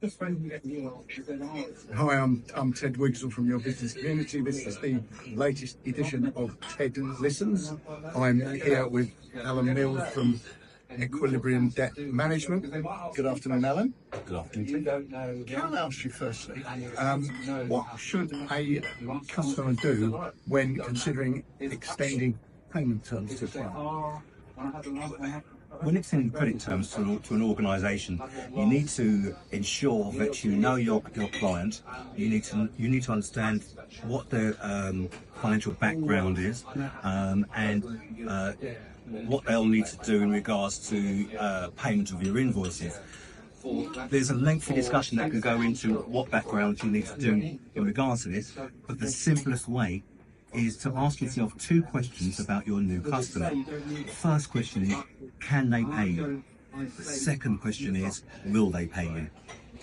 Hi, I'm Ted Wigsell from Your Business Community. This is the latest edition of Ted Listens. I'm here with Alan Mills from Equilibrium Debt Management. Good afternoon, Alan. Good afternoon. Can I ask you firstly, what should a customer do when considering extending payment terms to a client? When extending credit terms to an organisation, you need to ensure that you know your client. You need to understand what their financial background is, and what they'll need to do in regards to payment of your invoices. There's a lengthy discussion that can go into what background you need to do in regards to this, but the simplest way is to ask yourself two questions about your new customer. The first question is, can they pay you? The second question is, will they pay you?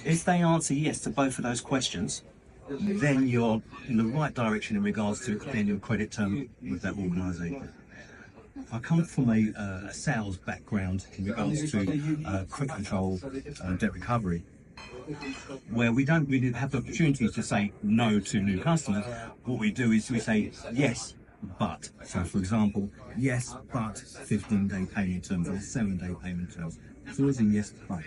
If they answer yes to both of those questions, then you're in the right direction in regards to extending your credit term with that organisation. I come from a sales background in regards to credit control and debt recovery, where we don't really have the opportunity to say no to new customers. What we do is we say yes, but. So, for example, yes, but 15-day payment terms or 7-day payment terms. It's always a yes, but.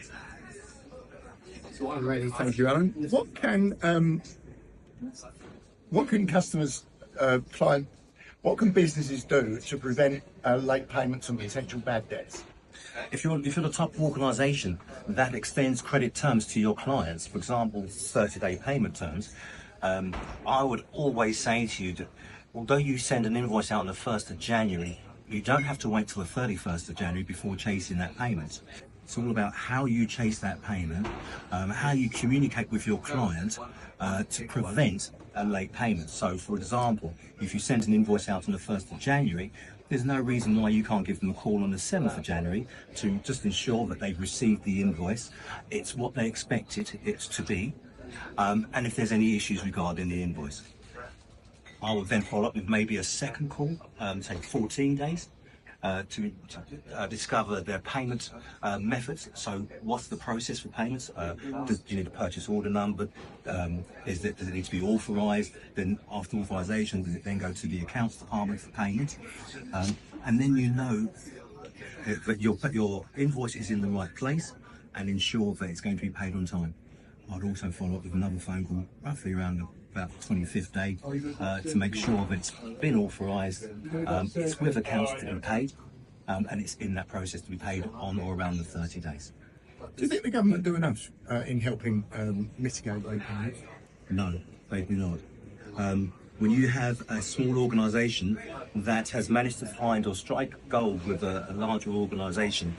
Thank you, Alan. What can customers, what can businesses do to prevent late payments and potential bad debts? If you're the type of organisation that extends credit terms to your clients, for example, 30-day payment terms, I would always say to you that although you send an invoice out on the 1st of January, you don't have to wait till the 31st of January before chasing that payment. It's all about how you chase that payment, how you communicate with your client to prevent a late payment. So, for example, if you send an invoice out on the 1st of January, there's no reason why you can't give them a call on the 7th of January to just ensure that they've received the invoice, it's what they expected it to be, and if there's any issues regarding the invoice. I will then follow up with maybe a second call, say 14 days, to discover their payment methods. So what's the process for payments? Do you need a purchase order number? Does it need to be authorised? Then after authorisation, does it then go to the accounts department for payment? And then you know that your invoice is in the right place and ensure that it's going to be paid on time. I'd also follow up with another phone call roughly around about the 25th day to make sure that it's been authorised, it's with accounts to be paid, and it's in that process to be paid on or around the 30 days. Do you think the government do enough in helping mitigate late payments? No, they do not. When you have a small organisation that has managed to find or strike gold with a larger organisation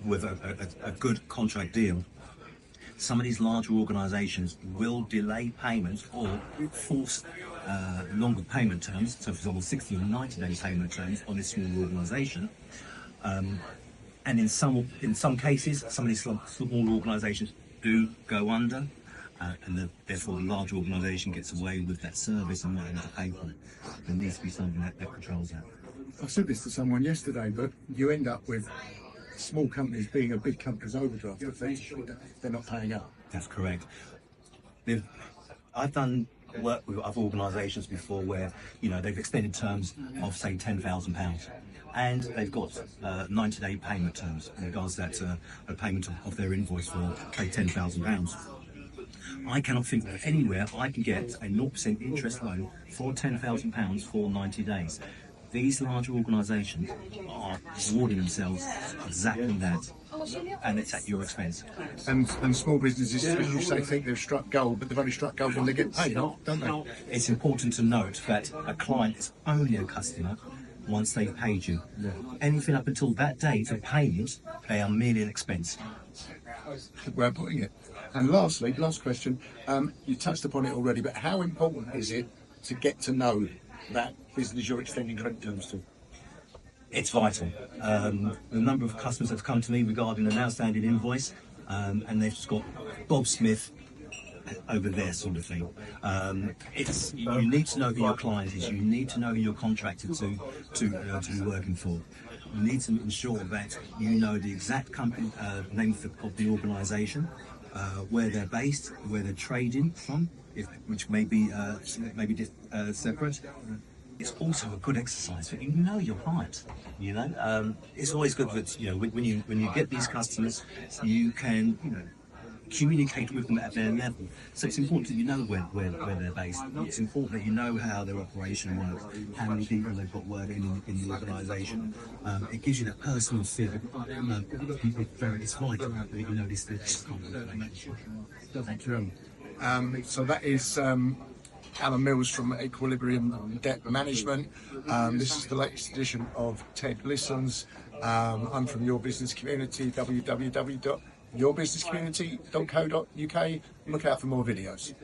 with a good contract deal, some of these larger organisations will delay payments or force longer payment terms, so for example 60 or 90-day payment terms on this small organisation. And in some cases, some of these small organisations do go under, and therefore the large organisation gets away with that service and not having to pay for it. There needs to be something that controls that. I said this to someone yesterday, but you end up with small companies being a big company's overdraft if they're not paying up. That's correct. I've done work with other organisations before where they've extended terms of say £10,000 and they've got 90-day payment terms in regards to that a payment of their invoice for say £10,000. I cannot think of anywhere I can get a 0% interest loan for £10,000 for 90 days. These larger organisations are rewarding themselves exactly that, and it's at your expense. And small businesses, as you say, think they've struck gold, but they've only struck gold when they get paid, don't they? It's important to note that a client is only a customer once they've paid you. Yeah. Anything up until that date of payment, they are merely an expense. Good way of putting it. And lastly, last question, you touched upon it already, but how important is it to get to know that business you're extending credit terms to? It's vital. The number of customers that have come to me regarding an outstanding invoice, and they've just got Bob Smith over there sort of thing. You need to know who your client is. You need to know who you're contracted to be working for. You need to ensure that you know the exact company name of the organisation, where they're based, where they're trading from, which may be separate. It's also a good exercise for you know your client. It's always good that when you get these customers, you can communicate with them at their level. So it's important that you know where they're based. It's important that you know how their operation works, how many people they've got working in the organisation. It gives you that personal feel. It's vital that you know this kind of information. Thank you. So that is Alan Mills from Equilibrium Debt Management. This is the latest edition of Ted Listens. I'm from Your Business Community, www.yourbusinesscommunity.co.uk. Look out for more videos.